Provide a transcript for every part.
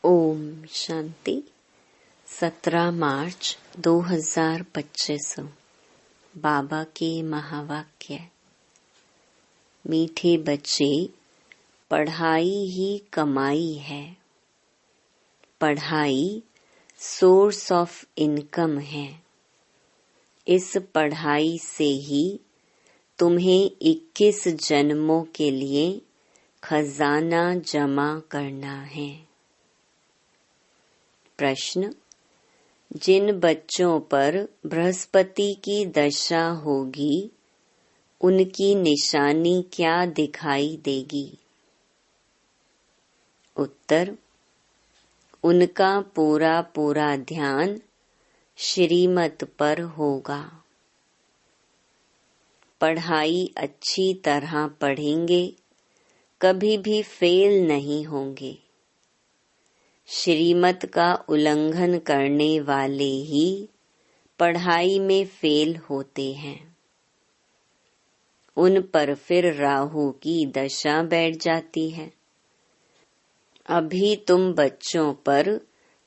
ओम शांति। 17 मार्च 2025। बाबा के महावाक्य। मीठे बच्चे, पढ़ाई ही कमाई है। पढ़ाई सोर्स ऑफ इनकम है। इस पढ़ाई से ही तुम्हें 21 जन्मों के लिए खजाना जमा करना है। प्रश्न: जिन बच्चों पर बृहस्पति की दशा होगी, उनकी निशानी क्या दिखाई देगी? उत्तर: उनका पूरा पूरा ध्यान श्रीमत पर होगा। पढ़ाई अच्छी तरह पढ़ेंगे, कभी भी फेल नहीं होंगे। श्रीमत का उल्लंघन करने वाले ही पढ़ाई में फेल होते हैं। उन पर फिर राहु की दशा बैठ जाती है। अभी तुम बच्चों पर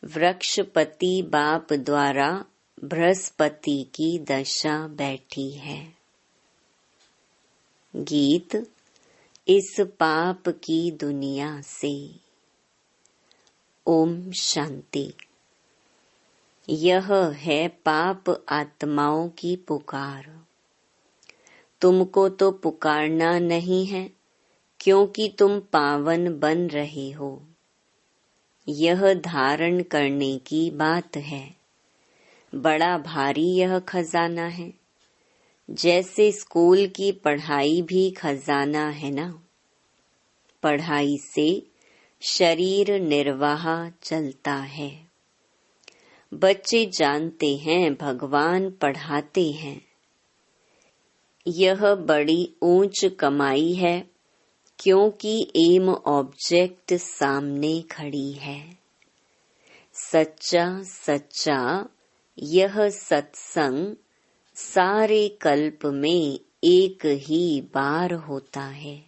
वृक्षपति बाप द्वारा बृहस्पति की दशा बैठी है। गीत: इस पाप की दुनिया से। ओम शांति। यह है पाप आत्माओं की पुकार। तुमको तो पुकारना नहीं है, क्योंकि तुम पावन बन रहे हो। यह धारण करने की बात है। बड़ा भारी यह खजाना है। जैसे स्कूल की पढ़ाई भी खजाना है ना। पढ़ाई से शरीर निर्वाह चलता है। बच्चे जानते हैं भगवान पढ़ाते हैं। यह बड़ी ऊंच कमाई है, क्योंकि एम ऑब्जेक्ट सामने खड़ी है। सच्चा सच्चा यह सत्संग सारे कल्प में एक ही बार होता है।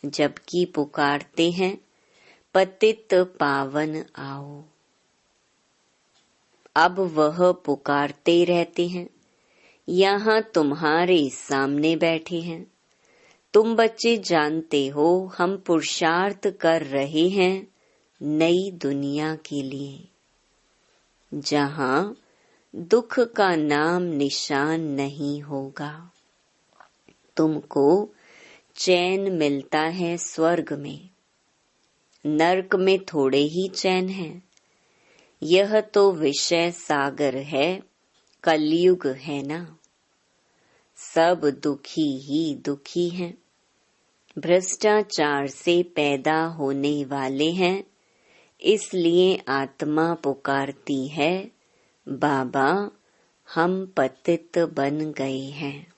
जबकि पुकारते हैं, पतित पावन आओ। अब वह पुकारते रहते हैं। यहाँ तुम्हारे सामने बैठे हैं। तुम बच्चे जानते हो हम पुरुषार्थ कर रहे हैं नई दुनिया के लिए, जहाँ दुख का नाम निशान नहीं होगा। तुमको चैन मिलता है स्वर्ग में। नरक में थोड़े ही चैन है। यह तो विषय सागर है, कलयुग है ना। सब दुखी ही दुखी हैं। भ्रष्टाचार से पैदा होने वाले हैं। इसलिए आत्मा पुकारती है, बाबा हम पतित बन गए हैं।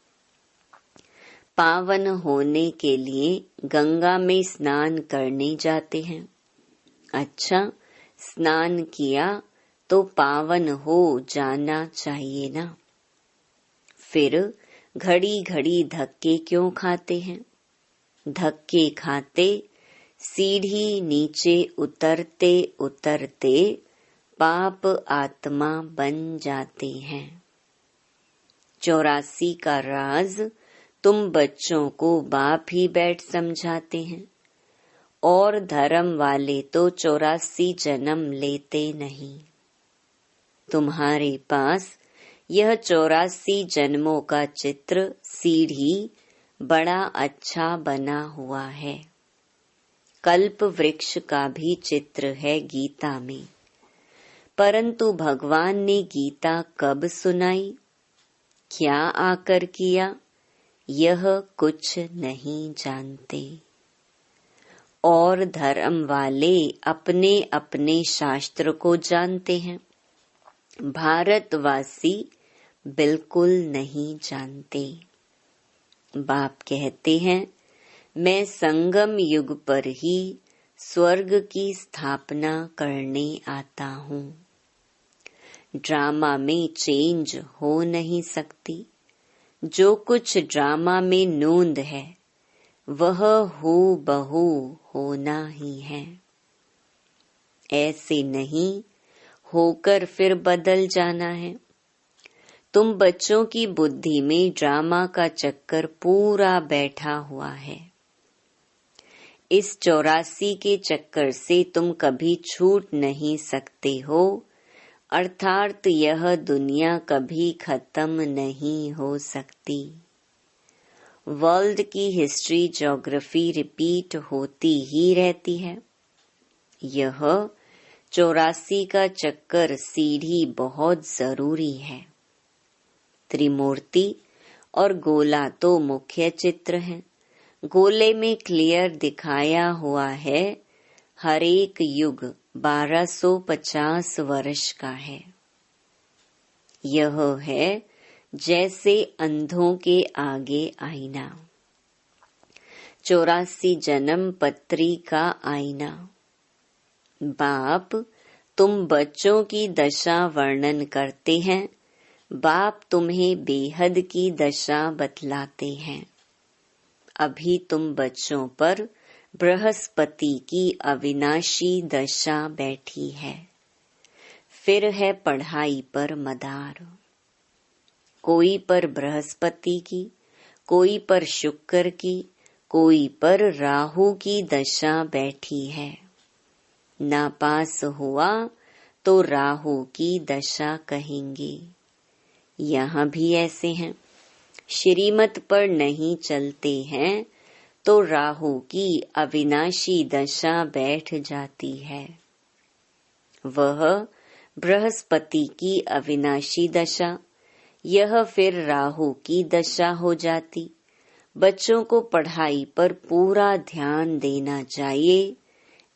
पावन होने के लिए गंगा में स्नान करने जाते हैं। अच्छा, स्नान किया तो पावन हो जाना चाहिए ना। फिर घड़ी घड़ी धक्के क्यों खाते हैं? धक्के खाते सीढ़ी नीचे उतरते उतरते पाप आत्मा बन जाते हैं। 84 का राज तुम बच्चों को बाप ही बैठ समझाते हैं, और धर्म वाले तो 84 जन्म लेते नहीं। तुम्हारे पास यह 84 जन्मों का चित्र सीढ़ी बड़ा अच्छा बना हुआ है। कल्प वृक्ष का भी चित्र है गीता में। परंतु भगवान ने गीता कब सुनाई, क्या आकर किया, यह कुछ नहीं जानते। और धर्म वाले अपने अपने शास्त्र को जानते हैं। भारतवासी बिल्कुल नहीं जानते। बाप कहते हैं, मैं संगम युग पर ही स्वर्ग की स्थापना करने आता हूँ। ड्रामा में चेंज हो नहीं सकती। जो कुछ ड्रामा में नोंद है, वह हूबहू होना ही है। ऐसे नहीं होकर फिर बदल जाना है। तुम बच्चों की बुद्धि में ड्रामा का चक्कर पूरा बैठा हुआ है। इस 84 के चक्कर से तुम कभी छूट नहीं सकते हो, अर्थात यह दुनिया कभी खत्म नहीं हो सकती। वर्ल्ड की हिस्ट्री ज्योग्राफी रिपीट होती ही रहती है। यह 84 का चक्कर सीढ़ी बहुत जरूरी है। त्रिमूर्ति और गोला तो मुख्य चित्र हैं। गोले में क्लियर दिखाया हुआ है हर एक युग 1250 वर्ष का है। यह है जैसे अंधों के आगे आईना, 84 जन्म पत्री का आईना। बाप तुम बच्चों की दशा वर्णन करते हैं, बाप तुम्हें बेहद की दशा बतलाते हैं। अभी तुम बच्चों पर बृहस्पति की अविनाशी दशा बैठी है। फिर है पढ़ाई पर मदार, कोई पर बृहस्पति की, कोई पर शुक्र की, कोई पर राहु की दशा बैठी है। नापास हुआ तो राहु की दशा कहेंगे। यहाँ भी ऐसे हैं। श्रीमत पर नहीं चलते हैं तो राहु की अविनाशी दशा बैठ जाती है। वह बृहस्पति की अविनाशी दशा, यह फिर राहु की दशा हो जाती। बच्चों को पढ़ाई पर पूरा ध्यान देना चाहिए,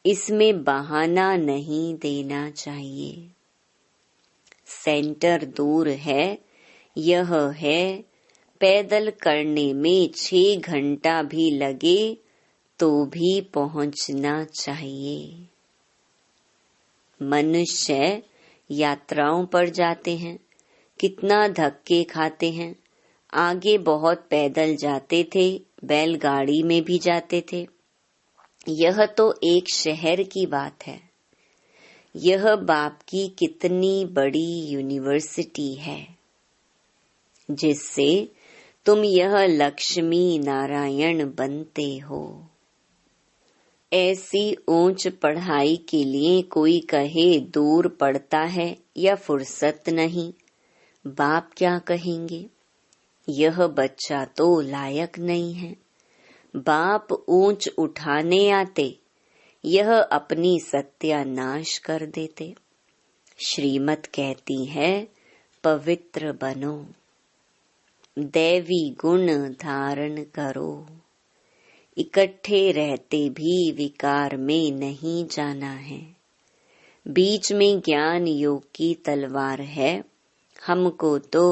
इसमें बहाना नहीं देना चाहिए। सेंटर दूर है, यह है पैदल करने में 6 घंटा भी लगे तो भी पहुंचना चाहिए। मनुष्य यात्राओं पर जाते हैं, कितना धक्के खाते हैं। आगे बहुत पैदल जाते थे, बैलगाड़ी में भी जाते थे। यह तो एक शहर की बात है। यह बाप की कितनी बड़ी यूनिवर्सिटी है, जिससे तुम यह लक्ष्मी नारायण बनते हो। ऐसी ऊंच पढ़ाई के लिए कोई कहे दूर पड़ता है या फुर्सत नहीं, बाप क्या कहेंगे? यह बच्चा तो लायक नहीं है। बाप ऊंच उठाने आते, यह अपनी सत्यानाश कर देते। श्रीमत कहती है पवित्र बनो, दैवी गुण धारण करो। इकट्ठे रहते भी विकार में नहीं जाना है। बीच में ज्ञान योग की तलवार है। हमको तो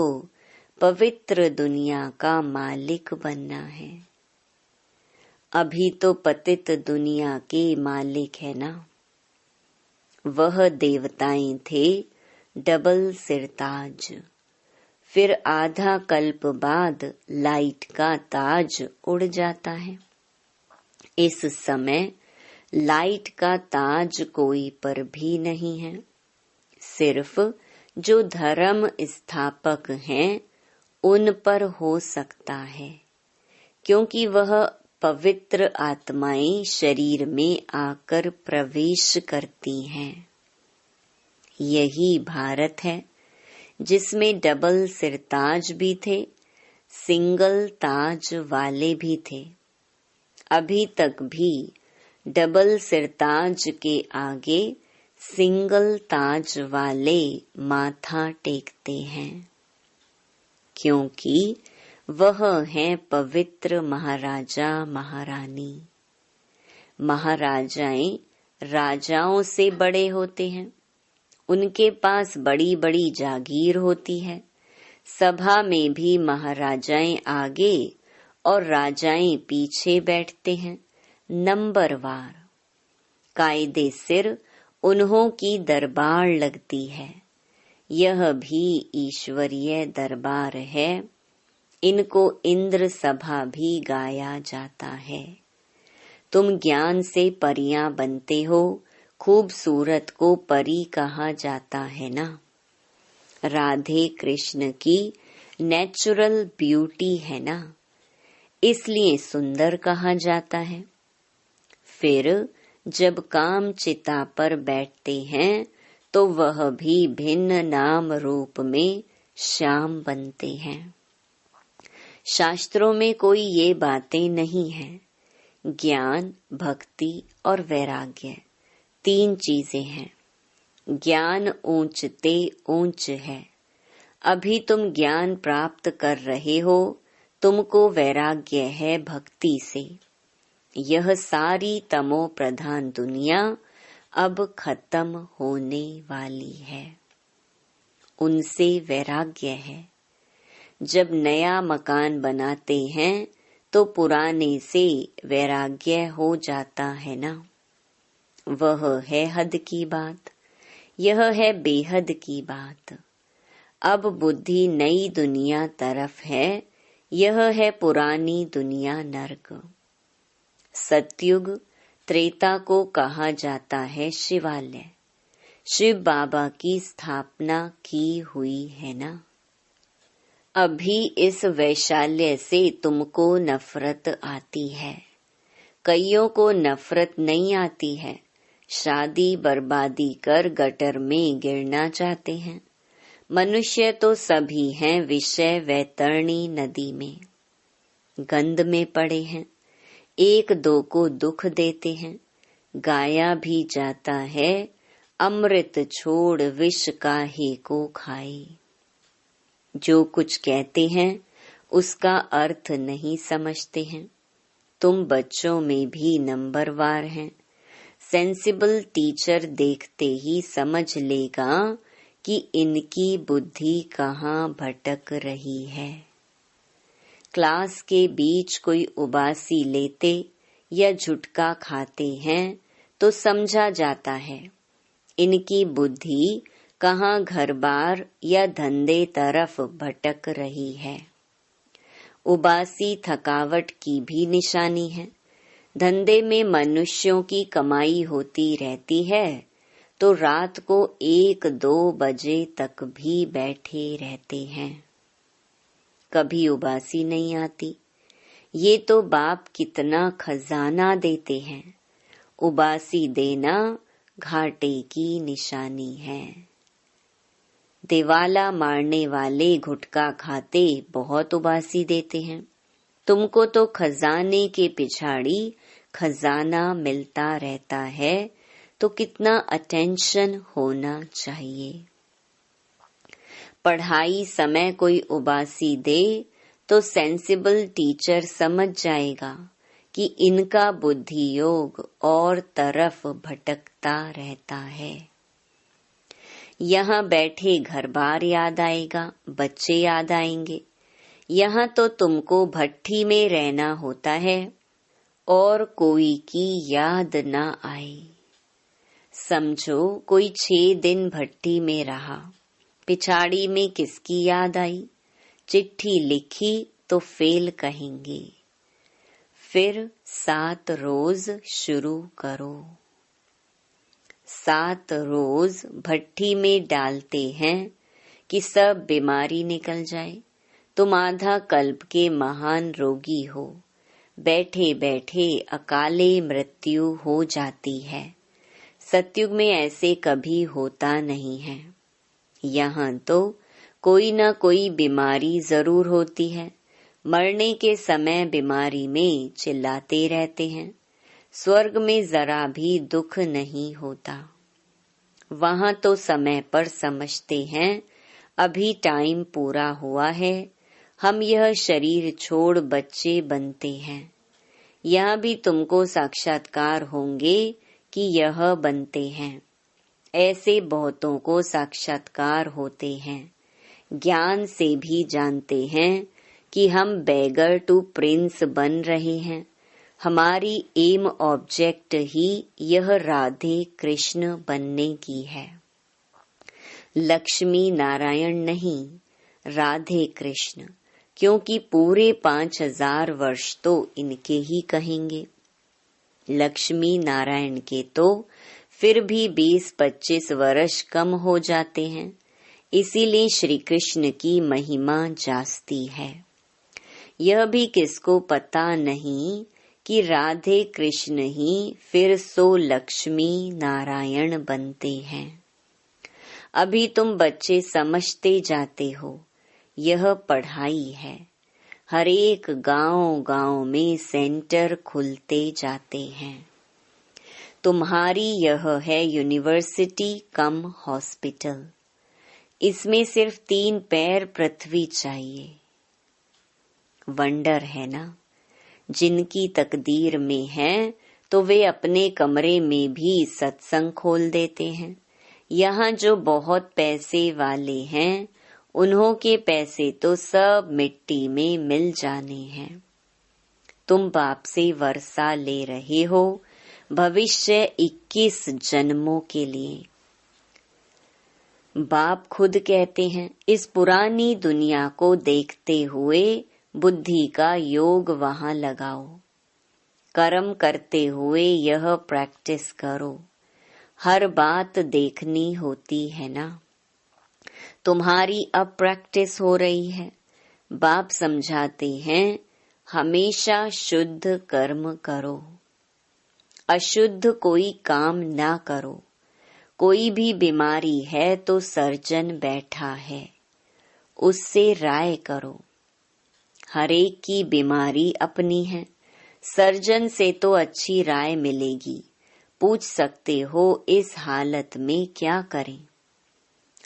पवित्र दुनिया का मालिक बनना है। अभी तो पतित दुनिया के मालिक है ना। वह देवताएं थे डबल सिरताज, फिर आधा कल्प बाद लाइट का ताज उड़ जाता है। इस समय लाइट का ताज कोई पर भी नहीं है। सिर्फ जो धर्म स्थापक हैं उन पर हो सकता है, क्योंकि वह पवित्र आत्माएं शरीर में आकर प्रवेश करती हैं। यही भारत है, जिसमें डबल सिरताज भी थे, सिंगल ताज वाले भी थे। अभी तक भी डबल सिरताज के आगे सिंगल ताज वाले माथा टेकते हैं, क्योंकि वह हैं पवित्र महाराजा महारानी। महाराजाएं राजाओं से बड़े होते हैं। उनके पास बड़ी बड़ी जागीर होती है। सभा में भी महाराजाएं आगे और राजाएं पीछे बैठते हैं, नंबरवार। कायदे सिर उन्हों की दरबार लगती है। यह भी ईश्वरीय दरबार है। इनको इंद्र सभा भी गाया जाता है। तुम ज्ञान से परियां बनते हो, खूबसूरत को परी कहा जाता है ना। राधे कृष्ण की नेचुरल ब्यूटी है ना, इसलिए सुंदर कहा जाता है। फिर जब काम चिता पर बैठते हैं तो वह भी भिन्न नाम रूप में श्याम बनते हैं। शास्त्रों में कोई ये बातें नहीं है। ज्ञान, भक्ति और वैराग्य 3 चीजें हैं। ज्ञान ऊंचते ऊंच है। अभी तुम ज्ञान प्राप्त कर रहे हो, तुमको वैराग्य है भक्ति से। यह सारी तमो प्रधान दुनिया अब खत्म होने वाली है, उनसे वैराग्य है। जब नया मकान बनाते हैं तो पुराने से वैराग्य हो जाता है ना। वह है हद की बात, यह है बेहद की बात। अब बुद्धि नई दुनिया तरफ है, यह है पुरानी दुनिया नरक। सतयुग त्रेता को कहा जाता है शिवालय। शिव बाबा की स्थापना की हुई है ना। अभी इस वैशाल्य से तुमको नफरत आती है, कईयों को नफरत नहीं आती है। शादी बर्बादी कर गटर में गिरना चाहते हैं। मनुष्य तो सभी हैं विषय वैतरणी नदी में, गंध में पड़े हैं, एक दो को दुख देते हैं। गाया भी जाता है अमृत छोड़ विष काहे को खाए। जो कुछ कहते हैं उसका अर्थ नहीं समझते हैं। तुम बच्चों में भी नंबरवार हैं। सेंसिबल टीचर देखते ही समझ लेगा कि इनकी बुद्धि कहाँ भटक रही है। क्लास के बीच कोई उबासी लेते या झुटका खाते हैं तो समझा जाता है इनकी बुद्धि कहाँ घर बार या धंधे तरफ भटक रही है। उबासी थकावट की भी निशानी है। धंधे में मनुष्यों की कमाई होती रहती है तो रात को 1-2 बजे तक भी बैठे रहते हैं, कभी उबासी नहीं आती। ये तो बाप कितना खजाना देते हैं। उबासी देना घाटे की निशानी है। दिवाला मारने वाले गुटखा खाते बहुत उबासी देते हैं। तुमको तो खजाने के पिछाड़ी खजाना मिलता रहता है, तो कितना अटेंशन होना चाहिए। पढ़ाई समय कोई उबासी दे तो सेंसिबल टीचर समझ जाएगा कि इनका बुद्धि योग और तरफ भटकता रहता है। यहाँ बैठे घर बार याद आएगा, बच्चे याद आएंगे। यहाँ तो तुमको भट्ठी में रहना होता है और कोई की याद ना आए। समझो कोई 6 दिन भट्ठी में रहा, पिछाड़ी में किसकी याद आई? चिट्ठी लिखी तो फेल कहेंगे। फिर 7 रोज शुरू करो। 7 रोज भट्ठी में डालते हैं कि सब बीमारी निकल जाए। तुम आधा कल्प के महान रोगी हो, बैठे बैठे अकाले मृत्यु हो जाती है। सतयुग में ऐसे कभी होता नहीं है। यहाँ तो कोई न कोई बीमारी जरूर होती है। मरने के समय बीमारी में चिल्लाते रहते हैं। स्वर्ग में जरा भी दुख नहीं होता। वहाँ तो समय पर समझते हैं अभी टाइम पूरा हुआ है, हम यह शरीर छोड़ बच्चे बनते हैं। यहाँ भी तुमको साक्षात्कार होंगे कि यह बनते हैं। ऐसे बहुतों को साक्षात्कार होते हैं। ज्ञान से भी जानते हैं कि हम बेगर टू प्रिंस बन रहे हैं। हमारी एम ऑब्जेक्ट ही यह राधे कृष्ण बनने की है। लक्ष्मी नारायण नहीं, राधे कृष्ण, क्योंकि पूरे 5000 वर्ष तो इनके ही कहेंगे। लक्ष्मी नारायण के तो फिर भी 20-25 वर्ष कम हो जाते हैं। इसीलिए श्री कृष्ण की महिमा जास्ती है। यह भी किसको पता नहीं कि राधे कृष्ण ही फिर सो लक्ष्मी नारायण बनते हैं। अभी तुम बच्चे समझते जाते हो, यह पढ़ाई है। हर एक गांव में सेंटर खुलते जाते हैं। तुम्हारी यह है यूनिवर्सिटी कम हॉस्पिटल। इसमें सिर्फ 3 पैर पृथ्वी चाहिए। वंडर है ना, जिनकी तकदीर में है तो वे अपने कमरे में भी सत्संग खोल देते हैं। यहाँ जो बहुत पैसे वाले हैं, उन्हों के पैसे तो सब मिट्टी में मिल जाने हैं। तुम बाप से वर्षा ले रहे हो भविष्य 21 जन्मों के लिए। बाप खुद कहते हैं, इस पुरानी दुनिया को देखते हुए बुद्धि का योग वहां लगाओ। कर्म करते हुए यह प्रैक्टिस करो। हर बात देखनी होती है ना। तुम्हारी अब प्रैक्टिस हो रही है। बाप समझाते हैं, हमेशा शुद्ध कर्म करो, अशुद्ध कोई काम ना करो। कोई भी बीमारी है तो सर्जन बैठा है, उससे राय करो। हर एक की बीमारी अपनी है, सर्जन से तो अच्छी राय मिलेगी। पूछ सकते हो इस हालत में क्या करें।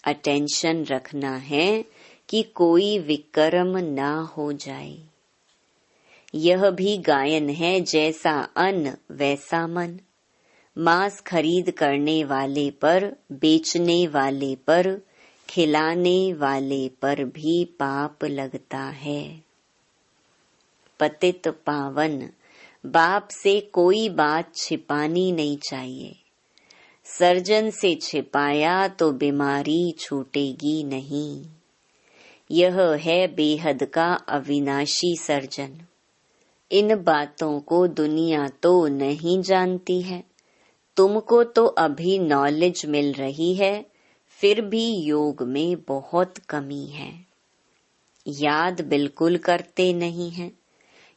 अटेंशन रखना है कि कोई विकर्म ना हो जाए। यह भी गायन है, जैसा अन्न वैसा मन। मांस खरीद करने वाले पर, बेचने वाले पर, खिलाने वाले पर भी पाप लगता है। पतित पावन बाप से कोई बात छिपानी नहीं चाहिए। सर्जन से छिपाया तो बीमारी छूटेगी नहीं। यह है बेहद का अविनाशी सर्जन। इन बातों को दुनिया तो नहीं जानती है। तुमको तो अभी नॉलेज मिल रही है, फिर भी योग में बहुत कमी है। याद बिल्कुल करते नहीं हैं।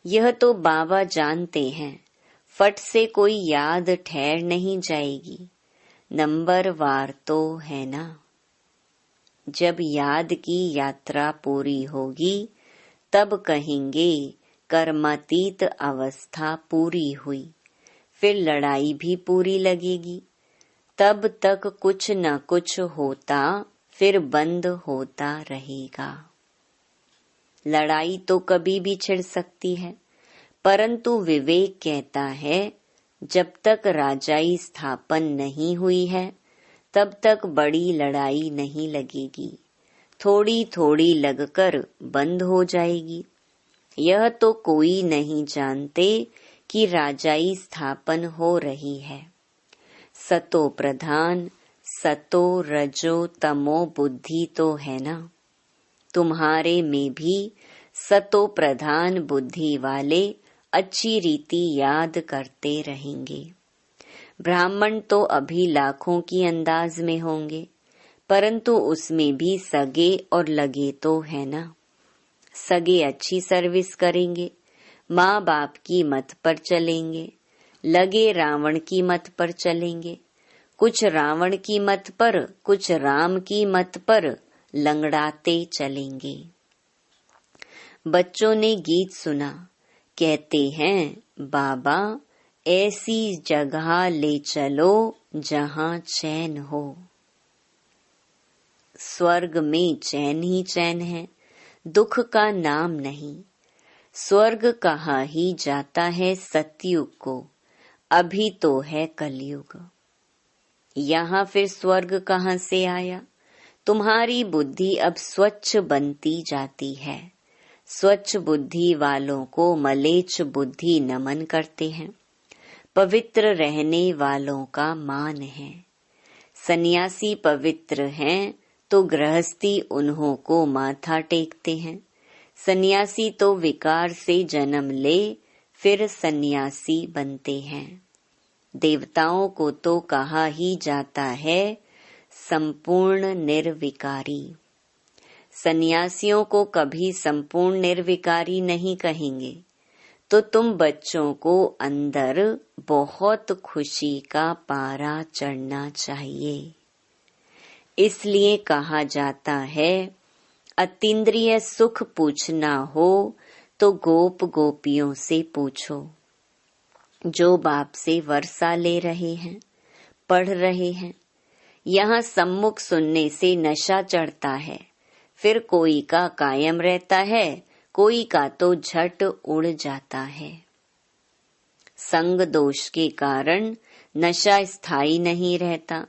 यह तो बाबा जानते हैं, फट से कोई याद ठहर नहीं जाएगी। नंबर वार तो है ना। जब याद की यात्रा पूरी होगी, तब कहेंगे कर्मातीत अवस्था पूरी हुई। फिर लड़ाई भी पूरी लगेगी। तब तक कुछ न कुछ होता, फिर बंद होता रहेगा। लड़ाई तो कभी भी छिड़ सकती है, परंतु विवेक कहता है, जब तक राजाई स्थापन नहीं हुई है, तब तक बड़ी लड़ाई नहीं लगेगी। थोड़ी थोड़ी लगकर बंद हो जाएगी। यह तो कोई नहीं जानते कि राजाई स्थापन हो रही है। सतो प्रधान, सतो रजो तमो बुद्धि तो है ना। तुम्हारे में भी सतो प्रधान बुद्धि वाले अच्छी रीति याद करते रहेंगे। ब्राह्मण तो अभी लाखों की अंदाज में होंगे, परंतु उसमें भी सगे और लगे तो है ना। सगे अच्छी सर्विस करेंगे, माँ बाप की मत पर चलेंगे। लगे रावण की मत पर चलेंगे। कुछ रावण की मत पर, कुछ राम की मत पर लंगड़ाते चलेंगे। बच्चों ने गीत सुना, कहते हैं, बाबा ऐसी जगह ले चलो जहाँ चैन हो। स्वर्ग में चैन ही चैन है, दुख का नाम नहीं। स्वर्ग कहा ही जाता है सतयुग को, अभी तो है कलयुग। यहाँ फिर स्वर्ग कहाँ से आया। तुम्हारी बुद्धि अब स्वच्छ बनती जाती है। स्वच्छ बुद्धि वालों को मलेच्छ बुद्धि नमन करते हैं। पवित्र रहने वालों का मान है। सन्यासी पवित्र हैं तो गृहस्थी उन्हों को माथा टेकते हैं। सन्यासी तो विकार से जन्म ले फिर सन्यासी बनते हैं। देवताओं को तो कहा ही जाता है संपूर्ण निर्विकारी। सन्यासियों को कभी संपूर्ण निर्विकारी नहीं कहेंगे। तो तुम बच्चों को अंदर बहुत खुशी का पारा चढ़ना चाहिए। इसलिए कहा जाता है अतीन्द्रिय सुख पूछना हो तो गोप गोपियों से पूछो, जो बाप से वर्षा ले रहे हैं, पढ़ रहे हैं। यहाँ सम्मुख सुनने से नशा चढ़ता है, फिर कोई का कायम रहता है, कोई का तो झट उड़ जाता है। संग दोष के कारण नशा स्थायी नहीं रहता।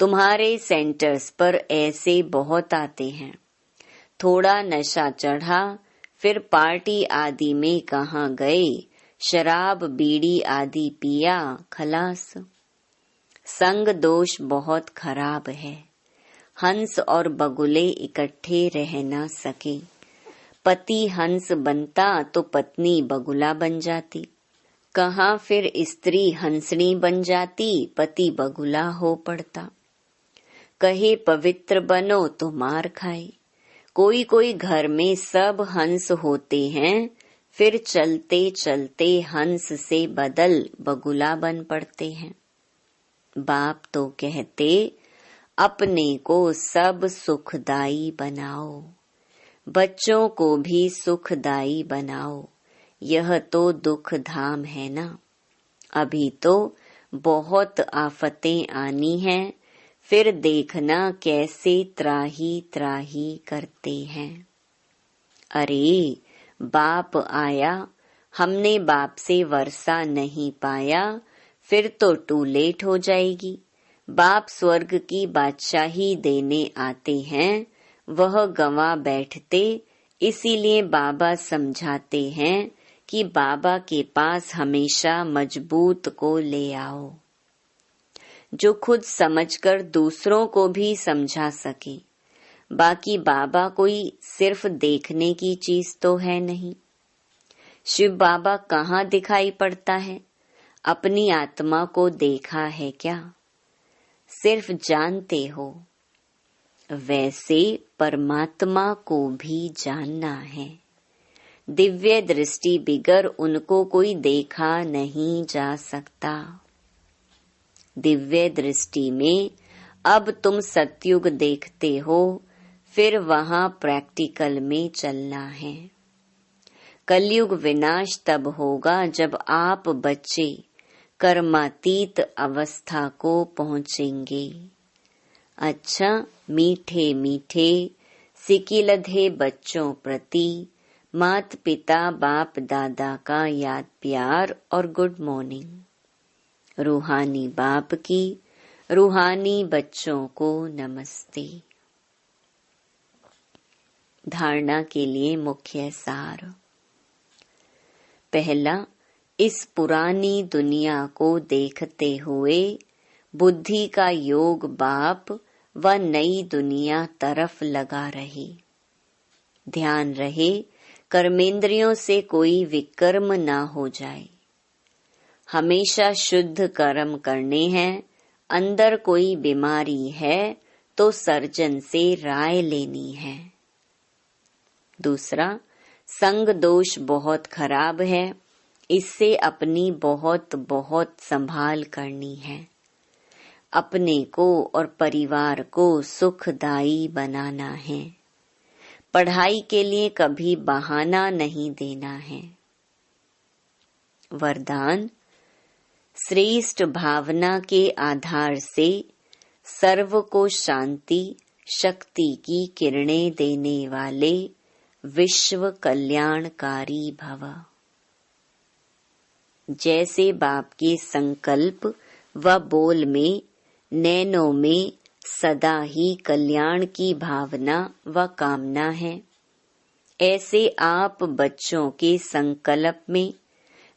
तुम्हारे सेंटर्स पर ऐसे बहुत आते हैं। थोड़ा नशा चढ़ा, फिर पार्टी आदि में कहाँ गए, शराब बीड़ी आदि पिया, खलास। संग दोष बहुत खराब है। हंस और बगुले इकट्ठे रह न सके। पति हंस बनता तो पत्नी बगुला बन जाती। कहाँ फिर स्त्री हंसनी बन जाती, पति बगुला हो पड़ता। कहे पवित्र बनो तो मार खाए। कोई कोई घर में सब हंस होते हैं, फिर चलते चलते हंस से बदल बगुला बन पड़ते हैं। बाप तो कहते अपने को सब सुखदाई बनाओ, बच्चों को भी सुखदाई बनाओ। यह तो दुख धाम है ना। अभी तो बहुत आफतें आनी हैं, फिर देखना कैसे त्राही त्राही करते हैं। अरे बाप आया, हमने बाप से वर्षा नहीं पाया, फिर तो टू लेट हो जाएगी। बाप स्वर्ग की बादशाही देने आते हैं, वह गंवा बैठते। इसीलिए बाबा समझाते हैं कि बाबा के पास हमेशा मजबूत को ले आओ, जो खुद समझकर दूसरों को भी समझा सके। बाकी बाबा कोई सिर्फ देखने की चीज तो है नहीं। शिव बाबा कहाँ दिखाई पड़ता है? अपनी आत्मा को देखा है क्या? सिर्फ जानते हो। वैसे परमात्मा को भी जानना है। दिव्य दृष्टि बिगर उनको कोई देखा नहीं जा सकता। दिव्य दृष्टि में अब तुम सतयुग देखते हो, फिर वहाँ प्रैक्टिकल में चलना है। कलयुग विनाश तब होगा जब आप बच्चे कर्मातीत अवस्था को पहुँचेंगे। अच्छा, मीठे मीठे सिकिलधे बच्चों प्रति मात पिता बाप दादा का याद प्यार और गुड मॉर्निंग। रूहानी बाप की रूहानी बच्चों को नमस्ते। धारणा के लिए मुख्य सार। पहला, इस पुरानी दुनिया को देखते हुए बुद्धि का योग बाप व नई दुनिया तरफ लगा रहे। ध्यान रहे कर्मेंद्रियों से कोई विकर्म ना हो जाए। हमेशा शुद्ध कर्म करने हैं। अंदर कोई बीमारी है तो सर्जन से राय लेनी है। दूसरा, संग दोष बहुत खराब है, इससे अपनी बहुत बहुत संभाल करनी है। अपने को और परिवार को सुखदायी बनाना है। पढ़ाई के लिए कभी बहाना नहीं देना है। वरदान, श्रेष्ठ भावना के आधार से सर्व को शांति शक्ति की किरणें देने वाले विश्व कल्याणकारी भव। जैसे बाप के संकल्प व बोल में, नैनों में सदा ही कल्याण की भावना व कामना है, ऐसे आप बच्चों के संकल्प में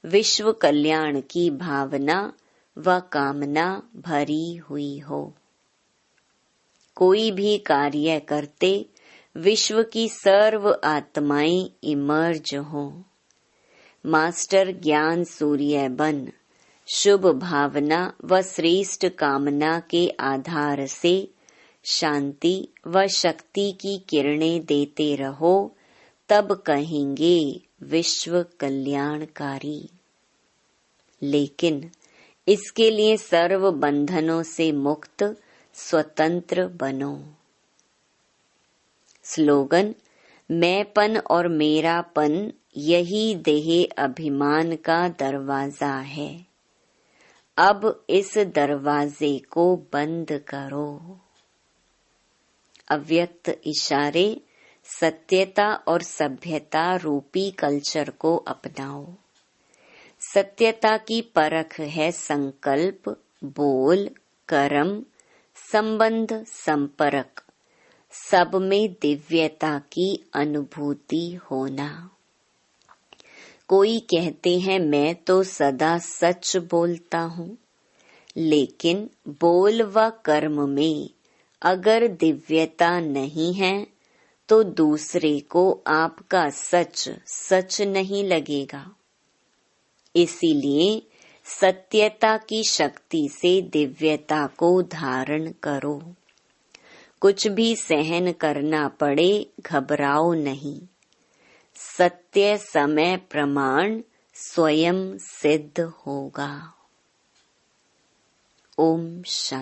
विश्व कल्याण की भावना व कामना भरी हुई हो। कोई भी कार्य करते विश्व की सर्व आत्माएं इमर्ज हों। मास्टर ज्ञान सूर्य बन शुभ भावना व श्रेष्ठ कामना के आधार से शांति व शक्ति की किरणें देते रहो, तब कहेंगे विश्व कल्याणकारी। लेकिन इसके लिए सर्व बंधनों से मुक्त स्वतंत्र बनो। स्लोगन: मैंपन और मेरापन यही देह अभिमान का दरवाजा है। अब इस दरवाजे को बंद करो। अव्यक्त इशारे: सत्यता और सभ्यता रूपी कल्चर को अपनाओ। सत्यता की परख है संकल्प, बोल, कर्म, संबंध, संपर्क, सब में दिव्यता की अनुभूति होना। कोई कहते हैं मैं तो सदा सच बोलता हूँ, लेकिन बोल व कर्म में अगर दिव्यता नहीं है तो दूसरे को आपका सच सच नहीं लगेगा। इसीलिए सत्यता की शक्ति से दिव्यता को धारण करो। कुछ भी सहन करना पड़े, घबराओ नहीं। सत्य समय प्रमाण स्वयं सिद्ध होगा। ओम शांति।